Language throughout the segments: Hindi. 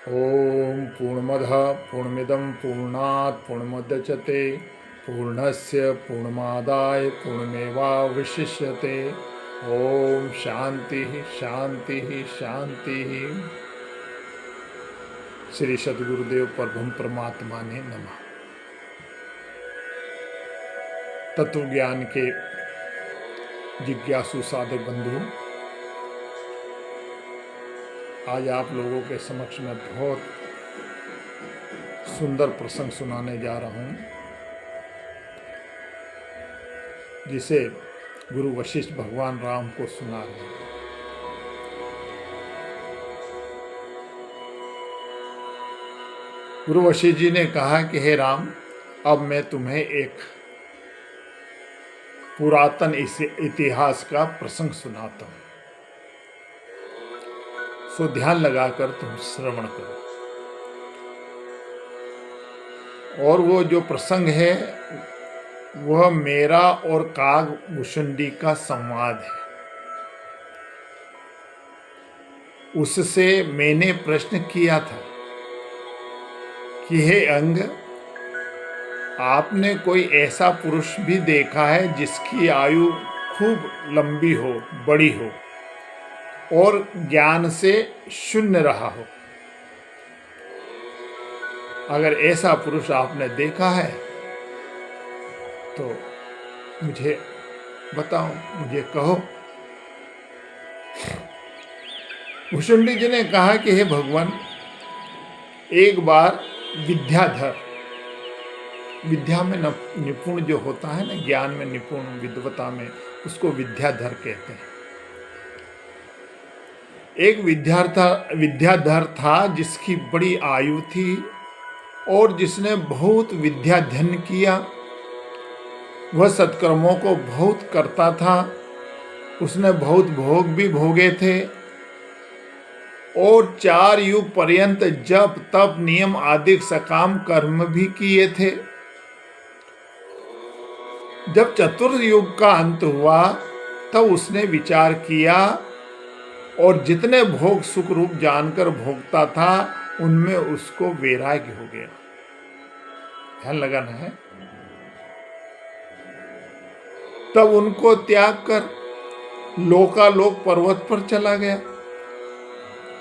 ओम पूर्णमदः पूर्णमिदं पूर्णात् पूर्णमुदच्यते पूर्णस्य पूर्णमादाय पूर्णमेवावशिष्यते। ओम शांति शांति शांति। श्री सद्गुरुदेव परब्रह्म परमात्मा ने नमः। तत्व ज्ञान के जिज्ञासु साधक बंधु, आज आप लोगों के समक्ष में बहुत सुंदर प्रसंग सुनाने जा रहा हूं, जिसे गुरु वशिष्ठ भगवान राम को सुना रहे हैं। गुरु वशिष्ठ जी ने कहा कि हे राम, अब मैं तुम्हें एक पुरातन इतिहास का प्रसंग सुनाता हूं, सो ध्यान लगाकर तुम श्रवण करो। और वो जो प्रसंग है वह मेरा और कागभूषुंडी का संवाद है। उससे मैंने प्रश्न किया था कि हे अंग, आपने कोई ऐसा पुरुष भी देखा है जिसकी आयु खूब लंबी हो, बड़ी हो और ज्ञान से शून्य रहा हो? अगर ऐसा पुरुष आपने देखा है तो मुझे बताओ, मुझे कहो। भूषुंडी जी ने कहा कि हे भगवान, एक बार विद्याधर, विद्या में निपुण जो होता है ना, ज्ञान में निपुण, विद्वता में, उसको विद्याधर कहते हैं। एक विद्याधर था जिसकी बड़ी आयु थी और जिसने बहुत विद्याध्ययन किया। वह सत्कर्मों को बहुत करता था, उसने बहुत भोग भी भोगे थे और 4 युग पर्यंत जप तप नियम आदि सकाम कर्म भी किए थे। जब चतुर्थ युग का अंत हुआ तब उसने विचार किया और जितने भोग सुख रूप जानकर भोगता था उनमें उसको वैराग्य हो गया। ध्यान लगाना है। तब उनको त्याग कर लोकालोक पर्वत पर चला गया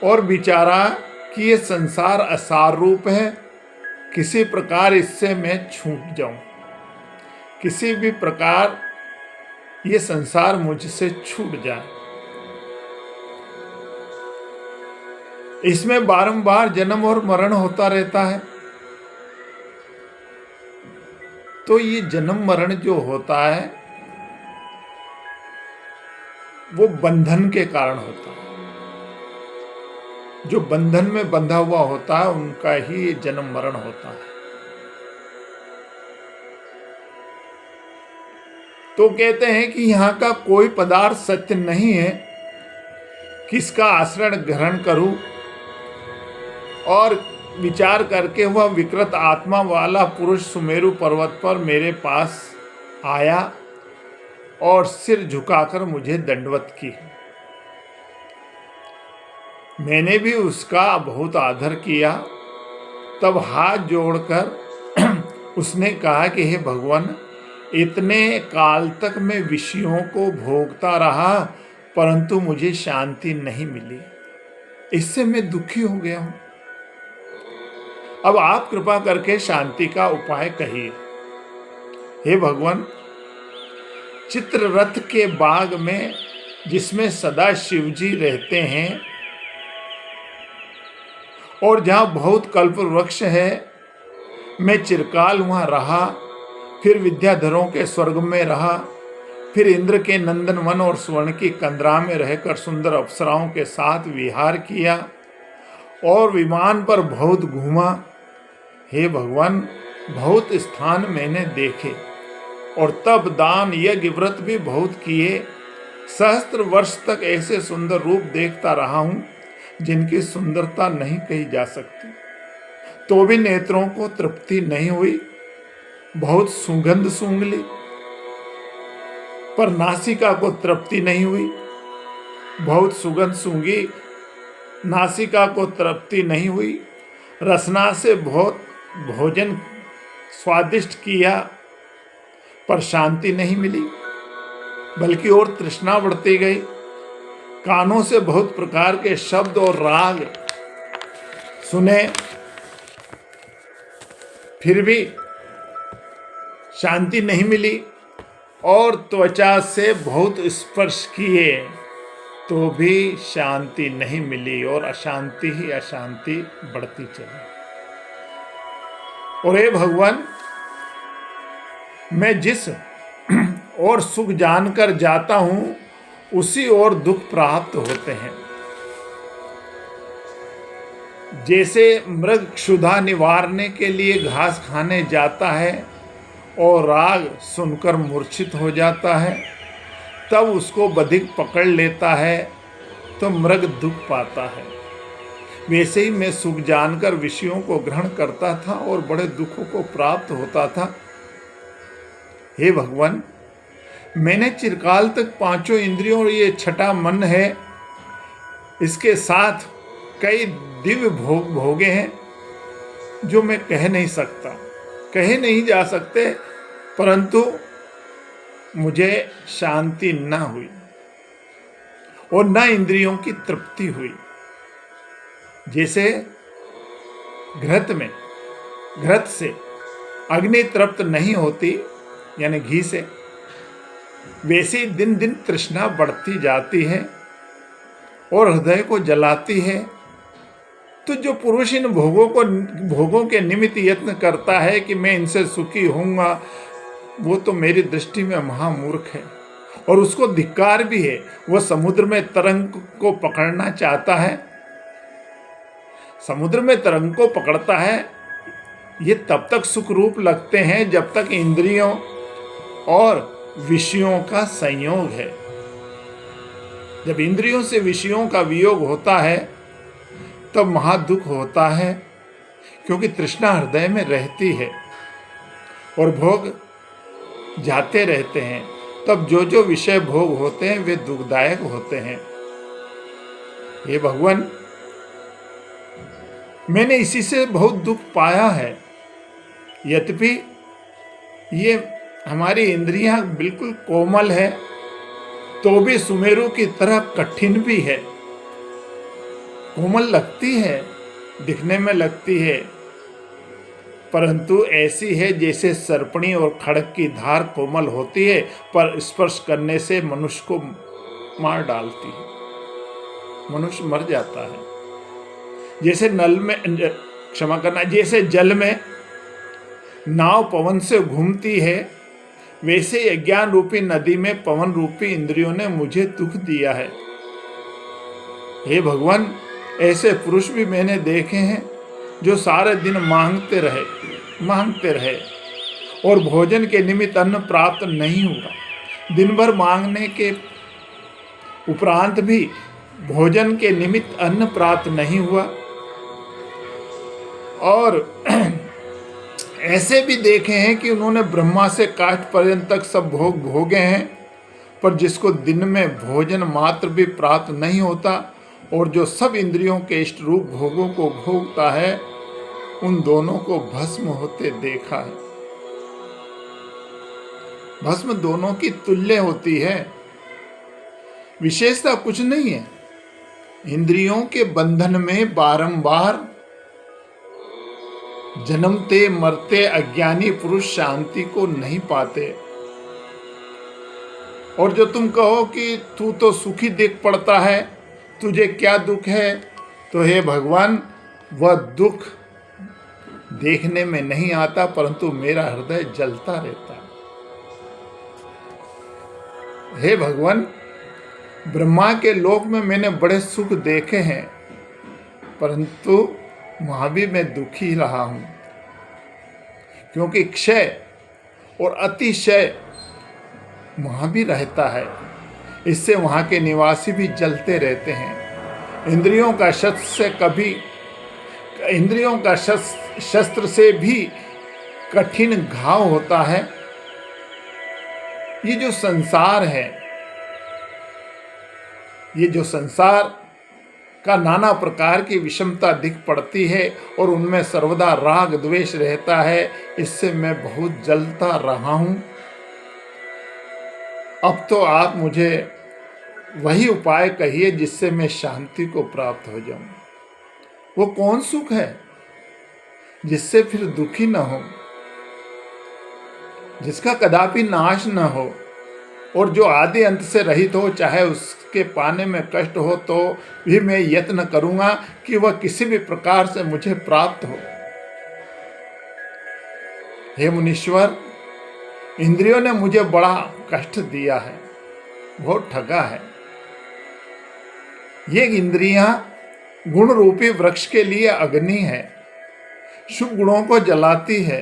और विचारा कि ये संसार असार रूप है, किसी प्रकार इससे मैं छूट जाऊं, किसी भी प्रकार ये संसार मुझसे छूट जाए। इसमें बारंबार जन्म और मरण होता रहता है, तो ये जन्म मरण जो होता है वो बंधन के कारण होता है। जो बंधन में बंधा हुआ होता है उनका ही जन्म मरण होता है। तो कहते हैं कि यहाँ का कोई पदार्थ सत्य नहीं है, किसका आश्रय ग्रहण करूं। और विचार करके वह विकृत आत्मा वाला पुरुष सुमेरु पर्वत पर मेरे पास आया और सिर झुकाकर मुझे दंडवत की। मैंने भी उसका बहुत आदर किया। तब हाथ जोड़कर उसने कहा कि हे भगवान, इतने काल तक मैं विषयों को भोगता रहा परंतु मुझे शांति नहीं मिली, इससे मैं दुखी हो गया हूं। अब आप कृपा करके शांति का उपाय कहिए। हे भगवान, चित्ररथ के बाग में जिसमें सदा शिवजी रहते हैं और जहां बहुत कल्प वृक्ष है, मैं चिरकाल वहां रहा, फिर विद्याधरों के स्वर्ग में रहा, फिर इंद्र के नंदन वन और स्वर्ण की कंदरा में रहकर सुंदर अप्सराओं के साथ विहार किया और विमान पर बहुत घूमा। हे भगवान, बहुत स्थान मैंने देखे और तब दान यज्ञ व्रत भी बहुत किए। सहस्त्र वर्ष तक ऐसे सुंदर रूप देखता रहा हूं जिनकी सुंदरता नहीं कही जा सकती, तो भी नेत्रों को तृप्ति नहीं हुई। बहुत सुगंध सूंघ ली पर नासिका को तृप्ति नहीं हुई। बहुत सुगंध सूंघी, नासिका को तृप्ति नहीं हुई रसना से बहुत भोजन स्वादिष्ट किया, पर शांति नहीं मिली, बल्कि और तृष्णा बढ़ती गई। कानों से बहुत प्रकार के शब्द और राग सुने, फिर भी शांति नहीं मिली। और त्वचा से बहुत स्पर्श किए तो भी शांति नहीं मिली, और अशांति ही अशांति बढ़ती चली। और हे भगवान, मैं जिस और सुख जानकर जाता हूं, उसी और दुख प्राप्त होते हैं। जैसे मृग क्षुधा निवारने के लिए घास खाने जाता है और राग सुनकर मूर्छित हो जाता है, तब उसको बधिक पकड़ लेता है तो मृग दुख पाता है, वैसे ही मैं सुख जानकर विषयों को ग्रहण करता था और बड़े दुखों को प्राप्त होता था। हे भगवान, मैंने चिरकाल तक पांचों इंद्रियों और ये छठा मन है, इसके साथ कई दिव्य भोग भोगे हैं जो मैं कह नहीं सकता, कहे नहीं जा सकते, परंतु मुझे शांति न हुई और न इंद्रियों की तृप्ति हुई। जैसे घृत से अग्नि तृप्त नहीं होती, यानी घी से, वैसे ही दिन दिन तृष्णा बढ़ती जाती है और हृदय को जलाती है। तो जो पुरुष इन भोगों के निमित्त यत्न करता है कि मैं इनसे सुखी होऊंगा, वो तो मेरी दृष्टि में महामूर्ख है, और उसको धिक्कार भी है। वह समुद्र में तरंग को पकड़ना चाहता है, समुद्र में तरंग को पकड़ता है। ये तब तक सुख रूप लगते हैं जब तक इंद्रियों और विषयों का संयोग है। जब इंद्रियों से विषयों का वियोग होता है तब महादुख होता है, क्योंकि तृष्णा हृदय में रहती है और भोग जाते रहते हैं। तब जो जो विषय भोग होते हैं वे दुखदायक होते हैं। हे भगवान, मैंने इसी से बहुत दुख पाया है। यद्यपि ये हमारी इंद्रियां बिल्कुल कोमल है, तो भी सुमेरु की तरह कठिन भी है। कोमल लगती है, दिखने में लगती है, परंतु ऐसी है जैसे सर्पणी और खड़ग की धार कोमल होती है, पर स्पर्श करने से मनुष्य को मार डालती है, मनुष्य मर जाता है। जैसे जैसे जल में नाव पवन से घूमती है, वैसे अज्ञान रूपी नदी में पवन रूपी इंद्रियों ने मुझे दुख दिया है। हे भगवान, ऐसे पुरुष भी मैंने देखे हैं जो सारे दिन मांगते रहे और भोजन के निमित्त अन्न प्राप्त नहीं हुआ। दिन भर मांगने के उपरांत भी भोजन के निमित्त अन्न प्राप्त नहीं हुआ। और ऐसे भी देखे हैं कि उन्होंने ब्रह्मा से काष्ठ पर्यंत तक सब भोग भोगे हैं, पर जिसको दिन में भोजन मात्र भी प्राप्त नहीं होता और जो सब इंद्रियों के इष्ट रूप भोगों को भोगता है, उन दोनों को भस्म होते देखा है। भस्म दोनों की तुल्य होती है। विशेषता कुछ नहीं है। इंद्रियों के बंधन में बारंबार जन्मते मरते अज्ञानी पुरुष शांति को नहीं पाते। और जो तुम कहो कि तू तो सुखी दिख पड़ता है, तुझे क्या दुख है, तो हे भगवान, वह दुख देखने में नहीं आता, परंतु मेरा हृदय जलता रहता है। हे भगवान, ब्रह्मा के लोक में मैंने बड़े सुख देखे हैं, परंतु वहां भी मैं दुखी रहा हूं, क्योंकि क्षय और अतिशय वहां भी रहता है। इससे वहां के निवासी भी जलते रहते हैं। इंद्रियों का शस्त्र से भी कठिन घाव होता है। ये जो संसार है, ये जो संसार का नाना प्रकार की विषमता दिख पड़ती है और उनमें सर्वदा राग द्वेष रहता है। इससे मैं बहुत जलता रहा हूं। अब तो आप मुझे वही उपाय कहिए जिससे मैं शांति को प्राप्त हो जाऊं। वो कौन सुख है जिससे फिर दुखी न हो, जिसका कदापि नाश न हो और जो आदि अंत से रहित हो, चाहे उसके पाने में कष्ट हो तो भी मैं यत्न करूंगा कि वह किसी भी प्रकार से मुझे प्राप्त हो। हे मुनीश्वर, इंद्रियों ने मुझे बड़ा कष्ट दिया है, बहुत ठगा है। ये इंद्रियां गुण रूपी वृक्ष के लिए अग्नि है, शुभ गुणों को जलाती है।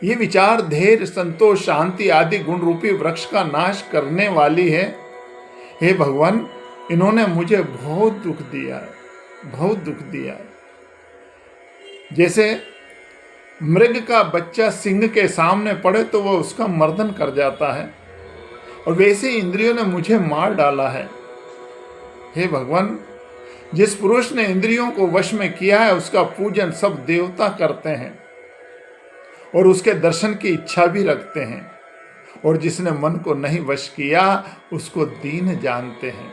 ये विचार धैर्य संतोष शांति आदि गुण रूपी वृक्ष का नाश करने वाली है। हे भगवान, इन्होंने मुझे बहुत दुख दिया है, बहुत दुख दिया है। जैसे मृग का बच्चा सिंह के सामने पड़े तो वह उसका मर्दन कर जाता है, और वैसे इंद्रियों ने मुझे मार डाला है। हे भगवान, जिस पुरुष ने इंद्रियों को वश में किया है उसका पूजन सब देवता करते हैं और उसके दर्शन की इच्छा भी रखते हैं, और जिसने मन को नहीं वश किया उसको दीन जानते हैं।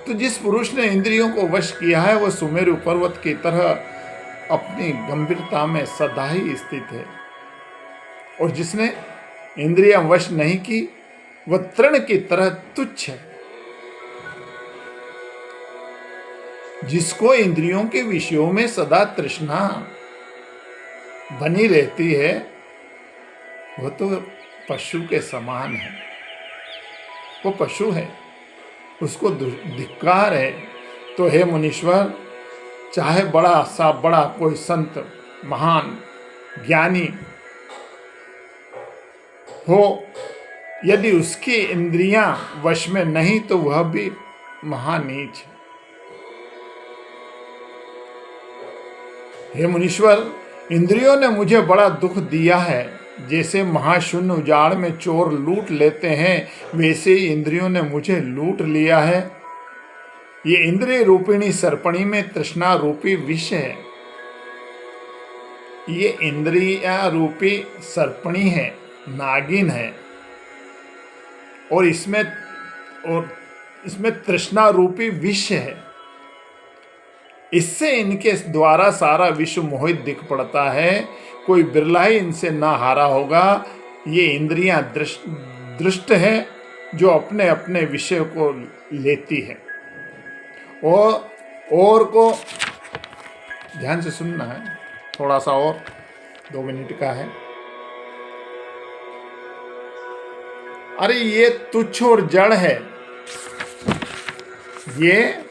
तो जिस पुरुष ने इंद्रियों को वश किया है वह सुमेरु पर्वत की तरह अपनी गंभीरता में सदा ही स्थित है, और जिसने इंद्रियां वश नहीं की वह तृण की तरह तुच्छ है। जिसको इंद्रियों के विषयों में सदा तृष्णा बनी रहती है वो तो पशु के समान है, वो पशु है, उसको धिक्कार है। तो हे मुनीश्वर, चाहे बड़ा सा बड़ा कोई संत महान ज्ञानी हो, यदि उसकी इंद्रियां वश में नहीं तो वह भी महानीच है। हे मुनीश्वर, इंद्रियों ने मुझे बड़ा दुख दिया है। जैसे महाशून्य उजाड़ में चोर लूट लेते हैं वैसे ही इंद्रियों ने मुझे लूट लिया है। ये इंद्रिय रूपिणी सर्पणी में तृष्णा रूपी विष है। ये इंद्रिया रूपी सर्पणी है, नागिन है, और इसमें तृष्णा रूपी विष है। इससे इनके द्वारा सारा विश्व मोहित दिख पड़ता है। कोई बिरला ही इनसे ना हारा होगा। ये इंद्रियां दृष्ट है जो अपने अपने विषय को लेती है। और को ध्यान से सुनना है, थोड़ा सा और 2 मिनट का है। अरे ये तुच्छ और जड़ है, ये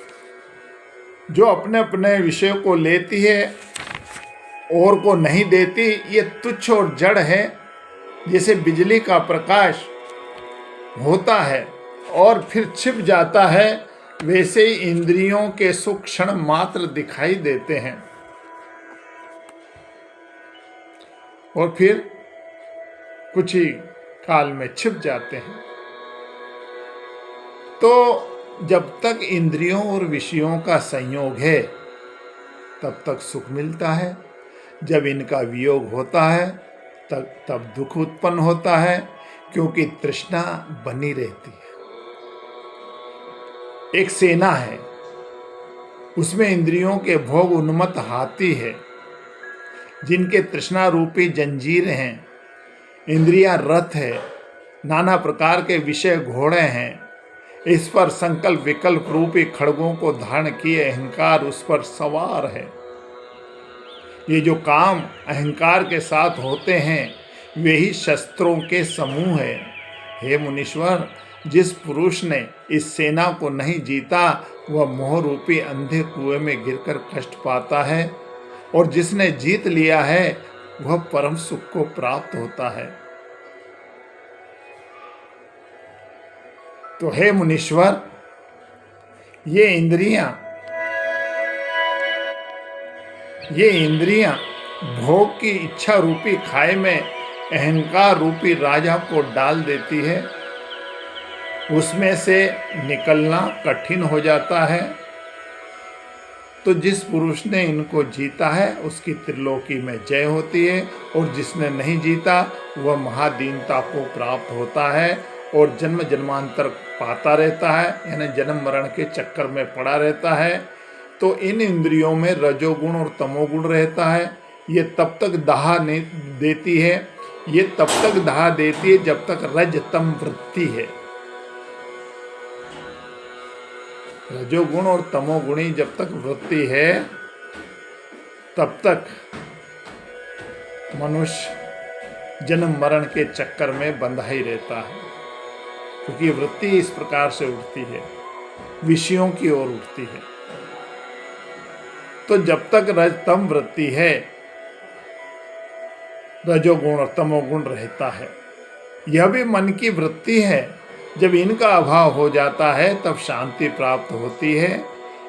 जो अपने अपने विषय को लेती है और को नहीं देती, ये तुच्छ और जड़ है। जैसे बिजली का प्रकाश होता है और फिर छिप जाता है, वैसे ही इंद्रियों के सुख क्षण मात्र दिखाई देते हैं और फिर कुछ ही काल में छिप जाते हैं। तो जब तक इंद्रियों और विषयों का संयोग है तब तक सुख मिलता है। जब इनका वियोग होता है तब दुख उत्पन्न होता है, क्योंकि तृष्णा बनी रहती है। एक सेना है, उसमें इंद्रियों के भोग उन्मत्त हाथी है, जिनके तृष्णा रूपी जंजीर हैं। इंद्रियां रथ है, नाना प्रकार के विषय घोड़े हैं। इस पर संकल्प विकल्प रूपी खड़गों को धारण किए अहंकार उस पर सवार है। ये जो काम अहंकार के साथ होते हैं वे ही शस्त्रों के समूह है। हे मुनीश्वर, जिस पुरुष ने इस सेना को नहीं जीता वह मोह रूपी अंधे कुएं में गिरकर कष्ट पाता है, और जिसने जीत लिया है वह परम सुख को प्राप्त होता है। तो हे मुनीश्वर, ये इंद्रियां भोग की इच्छा रूपी खाई में अहंकार रूपी राजा को डाल देती है। उसमें से निकलना कठिन हो जाता है। तो जिस पुरुष ने इनको जीता है उसकी त्रिलोकी में जय होती है, और जिसने नहीं जीता वह महादीनता को प्राप्त होता है और जन्म जन्मांतर पाता रहता है, यानी जन्म मरण के चक्कर में पड़ा रहता है। तो इन इंद्रियों में रजोगुण और तमोगुण रहता है। ये तब तक दहा नहीं देती है, ये तब तक दहा देती है जब तक रजतम वृत्ति है। रजोगुण और तमोगुणी जब तक वृत्ति है तब तक मनुष्य जन्म मरण के चक्कर में बंधा ही रहता है, क्योंकि वृत्ति इस प्रकार से उठती है, विषयों की ओर उठती है। तो जब तक रजतम वृत्ति है, रजोगुण और तमोगुण रहता है। यह भी मन की वृत्ति है। जब इनका अभाव हो जाता है तब शांति प्राप्त होती है।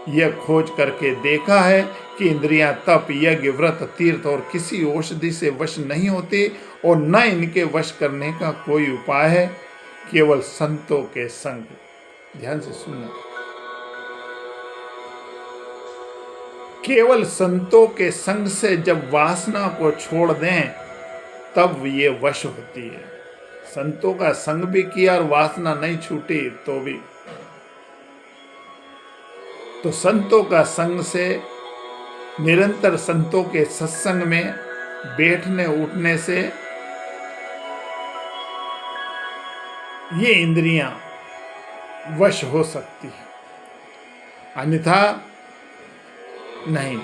यह खोज करके देखा है कि इंद्रियां तप, यज्ञ, व्रत, तीर्थ और किसी औषधि से वश नहीं होती, और न इनके वश करने का कोई उपाय है, केवल संतों के संग। ध्यान से सुनना, केवल संतों के संग से जब वासना को छोड़ दें तब ये वश होती है। संतों का संग भी किया और वासना नहीं छूटी तो भी। तो संतों का संग से, निरंतर संतों के सत्संग में बैठने उठने से ये इंद्रियां वश हो सकती है, अन्यथा नहीं।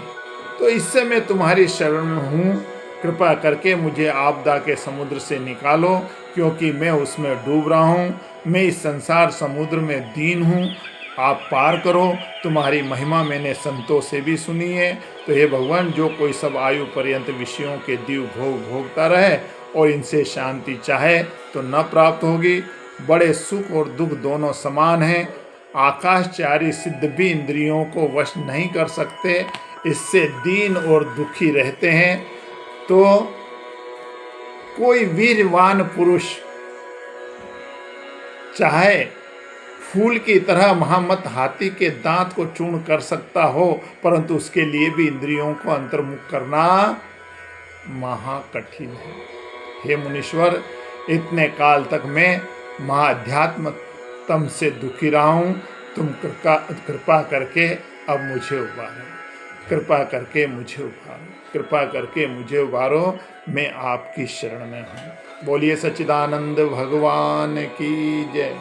तो इससे मैं तुम्हारी शरण में हूं, कृपा करके मुझे आपदा के समुद्र से निकालो, क्योंकि मैं उसमें डूब रहा हूं। मैं इस संसार समुद्र में दीन हूं, आप पार करो। तुम्हारी महिमा मैंने संतों से भी सुनी है। तो हे भगवान, जो कोई सब आयु पर्यंत विषयों के दिव भोग भोगता रहे और इनसे शांति चाहे तो न प्राप्त होगी। बड़े सुख और दुख दोनों समान हैं। आकाशचारी सिद्ध भी इंद्रियों को वश नहीं कर सकते, इससे दीन और दुखी रहते हैं। तो कोई वीरवान पुरुष चाहे फूल की तरह महामत हाथी के दांत को चूर्ण कर सकता हो, परंतु उसके लिए भी इंद्रियों को अंतर्मुख करना महाकठिन है। हे मुनीश्वर, इतने काल तक मैं महाअध्यात्म तम से दुखी रहा हूँ। तुम कृपा करके अब मुझे उबारो, कृपा करके मुझे उबारो, कृपा करके मुझे उबारो। मैं आपकी शरण में हूँ। बोलिए सच्चिदानंद भगवान की जय।